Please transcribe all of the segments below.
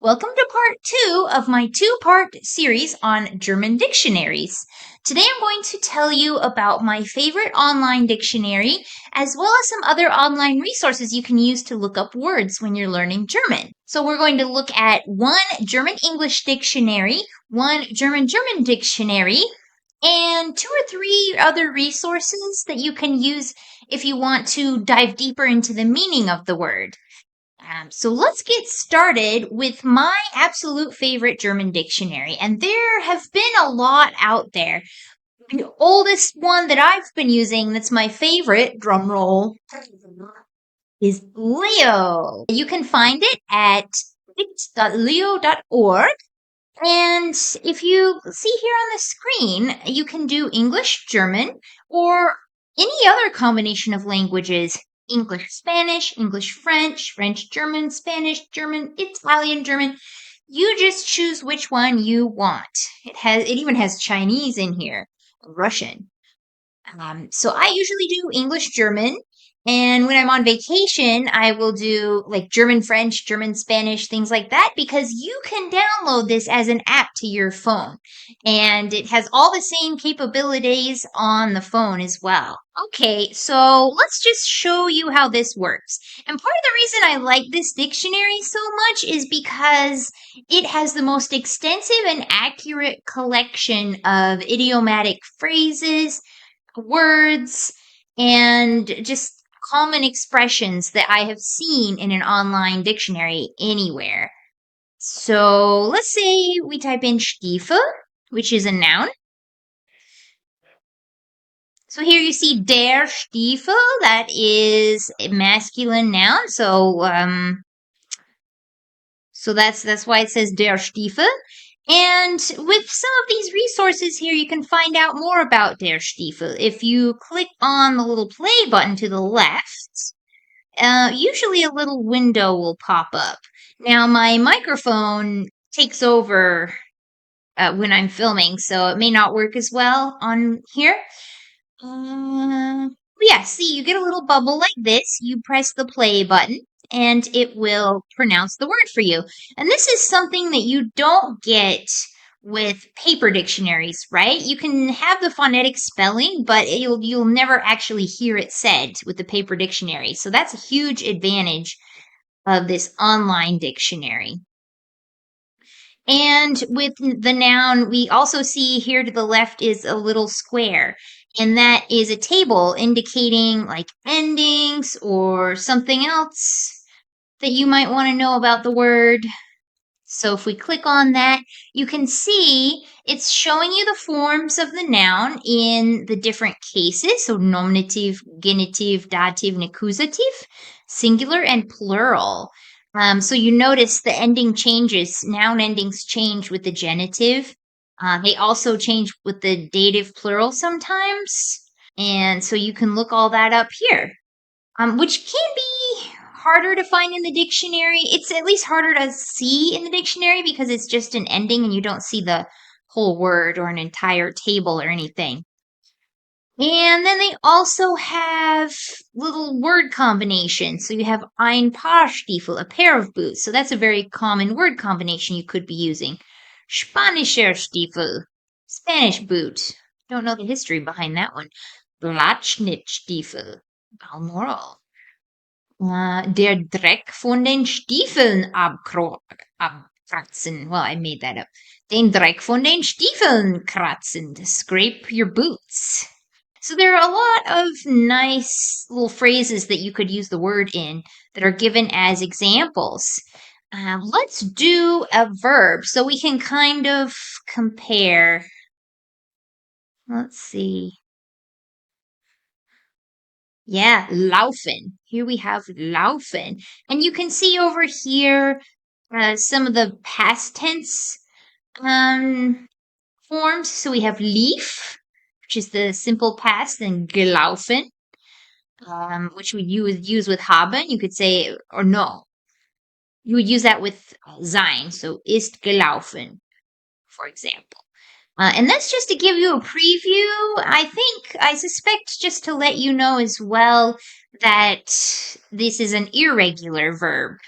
Welcome to part 2 of my two-part series on German dictionaries. Today I'm going to tell you about my favorite online dictionary, as well as some other online resources you can use to look up words when you're learning German. So we're going to look at one German-English dictionary, one German-German dictionary, and 2 or 3 other resources that you can use if you want to dive deeper into the meaning of the word. So let's get started with my absolute favorite German dictionary. And there have been a lot out there. The oldest one that I've been using that's my favorite, drumroll, is Leo. You can find it at dict.leo.org. And if you see here on the screen, you can do English, German, or any other combination of languages. English, Spanish, English, French, French, German, Spanish, German, Italian, German. You just choose which one you want. It even has Chinese in here, Russian. So I usually do English, German, and when I'm on vacation, I will do like German, French, German, Spanish, things like that, because you can download this as an app to your phone, and it has all the same capabilities on the phone as well. Okay, so let's just show you how this works. And part of the reason I like this dictionary so much is because it has the most extensive and accurate collection of idiomatic phrases, words, and just common expressions that I have seen in an online dictionary anywhere. So let's say we type in Stiefel, which is a noun. So here you see der Stiefel, that is a masculine noun. So that's why it says der Stiefel. And with some of these resources here, you can find out more about Der Stiefel. If you click on the little play button to the left, usually a little window will pop up. Now, my microphone takes over when I'm filming, so it may not work as well on here. Yeah, see, you get a little bubble like this. You press the play button, and it will pronounce the word for you. And this is something that you don't get with paper dictionaries, right? You can have the phonetic spelling, but you'll never actually hear it said with the paper dictionary. So that's a huge advantage of this online dictionary. And with the noun, we also see here to the left is a little square, and that is a table indicating like endings or something else that you might want to know about the word. So if we click on that, you can see it's showing you the forms of the noun in the different cases. So nominative, genitive, dative, and accusative, singular and plural. So you notice the ending changes. Noun endings change with the genitive. They also change with the dative plural sometimes. And so you can look all that up here, which can be harder to find in the dictionary. It's at least harder to see in the dictionary because it's just an ending and you don't see the whole word or an entire table or anything. And then they also have little word combinations. So you have ein Paar Stiefel, a pair of boots. So that's a very common word combination you could be using. Spanischer Stiefel, Spanish boot. Don't know the history behind that one. Blattschnittstiefel, Balmoral. Der Dreck von den Stiefeln abkratzen. Well, I made that up. Den Dreck von den Stiefeln kratzen. To scrape your boots. So there are a lot of nice little phrases that you could use the word in that are given as examples. Let's do a verb so we can kind of compare. Let's see. Yeah, laufen. Here we have laufen. And you can see over here some of the past tense forms. So we have lief, which is the simple past, and gelaufen, which you would use with haben. You could say, or no. You would use that with sein. So ist gelaufen, for example. And that's just to give you a preview. I suspect just to let you know as well that this is an irregular verb.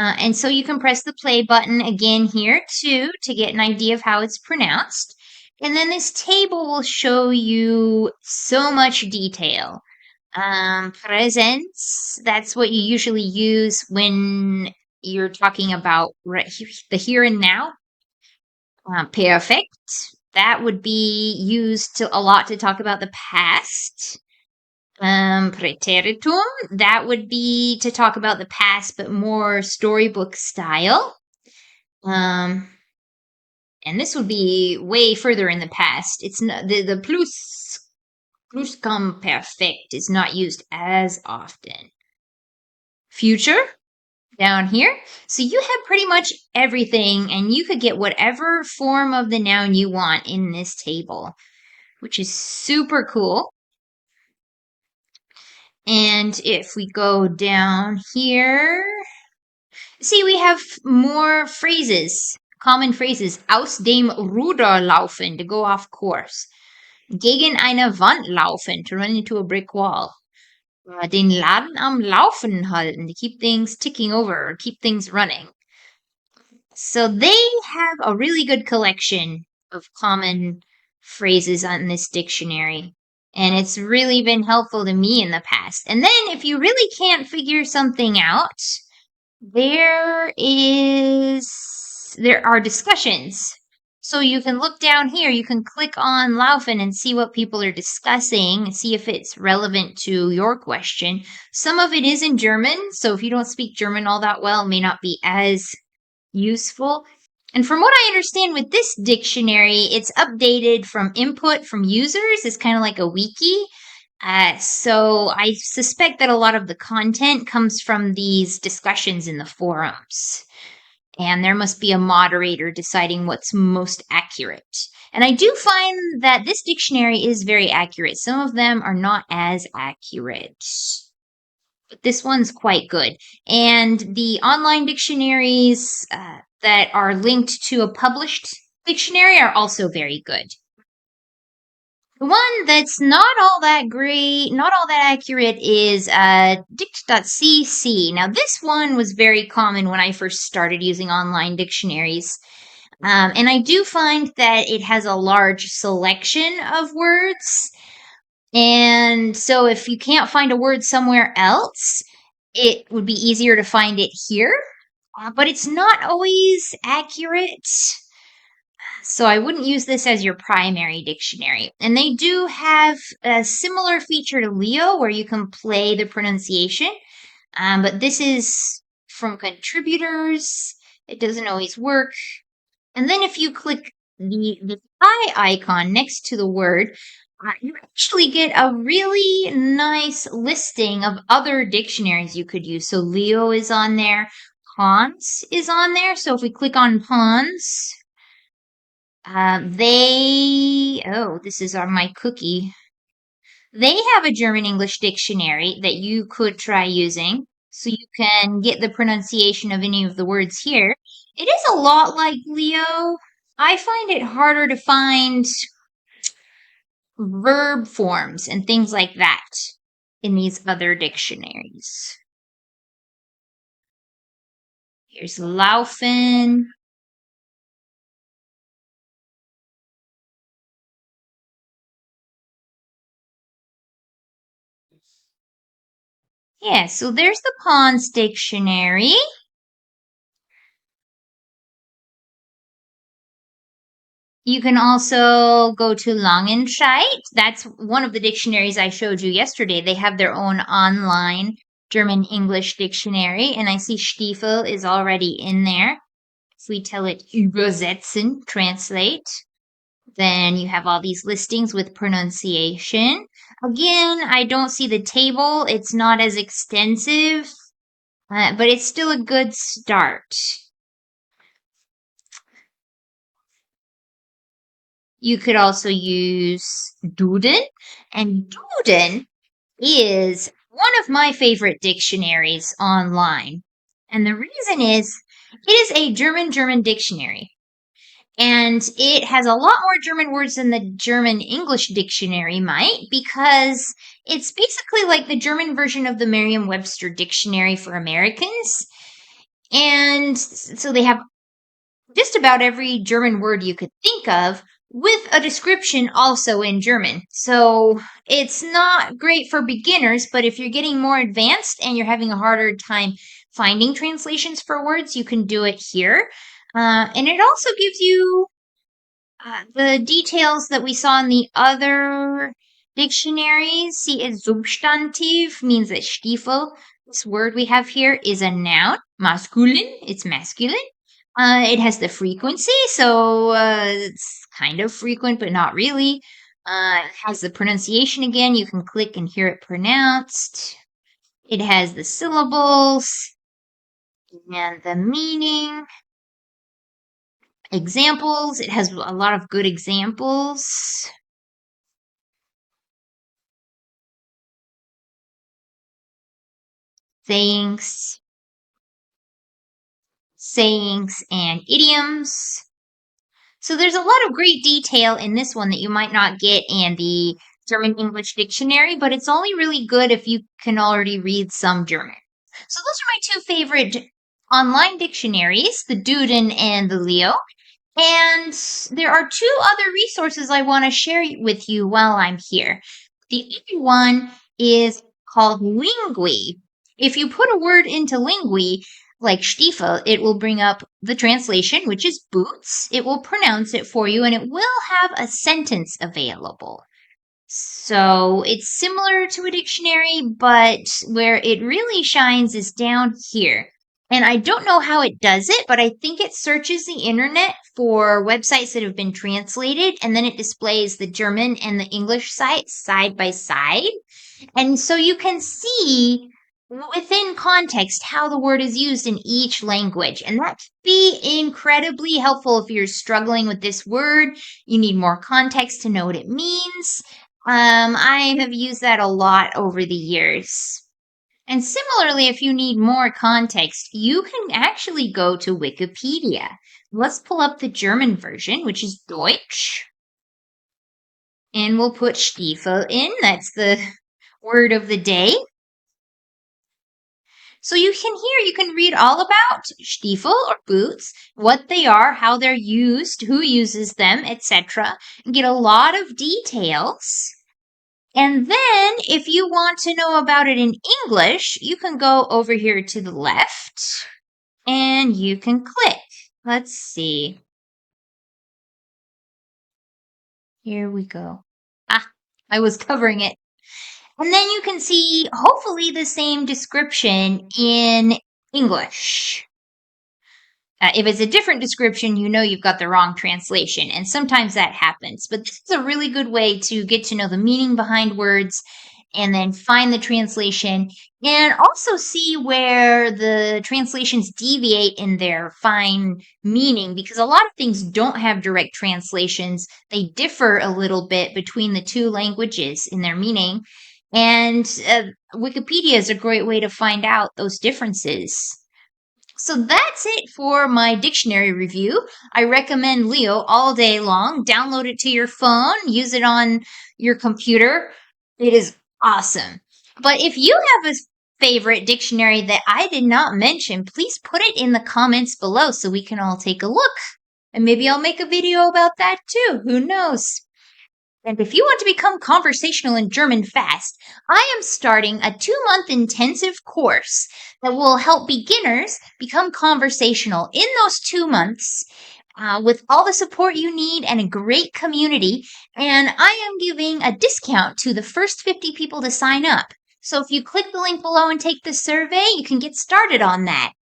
And so you can press the play button again here too to get an idea of how it's pronounced. And then this table will show you so much detail. Presents, that's what you usually use when you're talking about the here and now. Perfect, that would be used a lot to talk about the past. Praeteritum, that would be to talk about the past, but more storybook style. And this would be way further in the past. It's not the pluscomperfect is not used as often. Future down here. So you have pretty much everything, and you could get whatever form of the noun you want in this table, which is super cool. And if we go down here, see, we have more phrases, common phrases. Aus dem Ruder laufen, to go off course. Gegen eine Wand laufen, to run into a brick wall. Den Laden am Laufen halten, to keep things ticking over, or keep things running. So they have a really good collection of common phrases on this dictionary. And it's really been helpful to me in the past. And then if you really can't figure something out, there are discussions. So you can look down here, you can click on Laufen and see what people are discussing, see if it's relevant to your question. Some of it is in German, so if you don't speak German all that well, it may not be as useful. And from what I understand with this dictionary, it's updated from input from users. It's kind of like a wiki. So I suspect that a lot of the content comes from these discussions in the forums. And there must be a moderator deciding what's most accurate. And I do find that this dictionary is very accurate. Some of them are not as accurate. But this one's quite good. And the online dictionaries that are linked to a published dictionary are also very good. The one that's not all that great, not all that accurate is Dict.cc. Now, this one was very common when I first started using online dictionaries. And I do find that it has a large selection of words. And so if you can't find a word somewhere else, it would be easier to find it here. But it's not always accurate. So I wouldn't use this as your primary dictionary. And they do have a similar feature to Leo where you can play the pronunciation. But this is from contributors. It doesn't always work. And then if you click the eye icon next to the word, you actually get a really nice listing of other dictionaries you could use. So Leo is on there. Pons is on there. So if we click on Pons, this is my cookie. They have a German English dictionary that you could try using. So you can get the pronunciation of any of the words here. It is a lot like Leo. I find it harder to find verb forms and things like that in these other dictionaries. Here's Laufen. Yeah, so there's the Pons dictionary. You can also go to Langenscheidt. That's one of the dictionaries I showed you yesterday. They have their own online German English dictionary, and I see Stiefel is already in there. If we tell it übersetzen, translate, then you have all these listings with pronunciation. Again, I don't see the table. It's not as extensive, but it's still a good start. You could also use Duden, and Duden is one of my favorite dictionaries online. And the reason is it is a German dictionary. And it has a lot more German words than the German English dictionary might, because it's basically like the German version of the Merriam-Webster dictionary for Americans. And so they have just about every German word you could think of with a description also in German. So it's not great for beginners, but if you're getting more advanced and you're having a harder time finding translations for words, you can do it here. And it also gives you the details that we saw in the other dictionaries. See, a Substantiv means a Stiefel. This word we have here is a noun, masculine. It's masculine. It has the frequency, so it's kind of frequent, but not really. It has the pronunciation again. You can click and hear it pronounced. It has the syllables and the meaning. Examples. It has a lot of good examples. Sayings and idioms. So there's a lot of great detail in this one that you might not get in the German English dictionary, but it's only really good if you can already read some German. So those are my two favorite online dictionaries, the Duden and the Leo. And there are two other resources I want to share with you while I'm here. The other one is called Linguee. If you put a word into Linguee, like Stiefel, it will bring up the translation, which is boots. It will pronounce it for you, and it will have a sentence available. So it's similar to a dictionary, but where it really shines is down here. And I don't know how it does it, but I think it searches the internet for websites that have been translated, and then it displays the German and the English sites side by side. And so you can see within context how the word is used in each language. And that can be incredibly helpful if you're struggling with this word. You need more context to know what it means. I have used that a lot over the years. And similarly, if you need more context, you can actually go to Wikipedia. Let's pull up the German version, which is Deutsch. And we'll put Stiefel in. That's the word of the day. So you can read all about Stiefel or boots, what they are, how they're used, who uses them, etc. And get a lot of details. And then, if you want to know about it in English, you can go over here to the left and you can click. Let's see. Here we go. I was covering it. And then you can see, hopefully, the same description in English. If it's a different description, you know you've got the wrong translation, and sometimes that happens. But this is a really good way to get to know the meaning behind words and then find the translation and also see where the translations deviate in their fine meaning, because a lot of things don't have direct translations. They differ a little bit between the two languages in their meaning. And Wikipedia is a great way to find out those differences. So that's it for my dictionary review. I recommend Leo all day long. Download it to your phone, use it on your computer. It is awesome. But if you have a favorite dictionary that I did not mention, please put it in the comments below so we can all take a look. And maybe I'll make a video about that too. Who knows? And if you want to become conversational in German fast, I am starting a 2-month intensive course that will help beginners become conversational in those 2 months with all the support you need and a great community. And I am giving a discount to the first 50 people to sign up. So if you click the link below and take the survey, you can get started on that.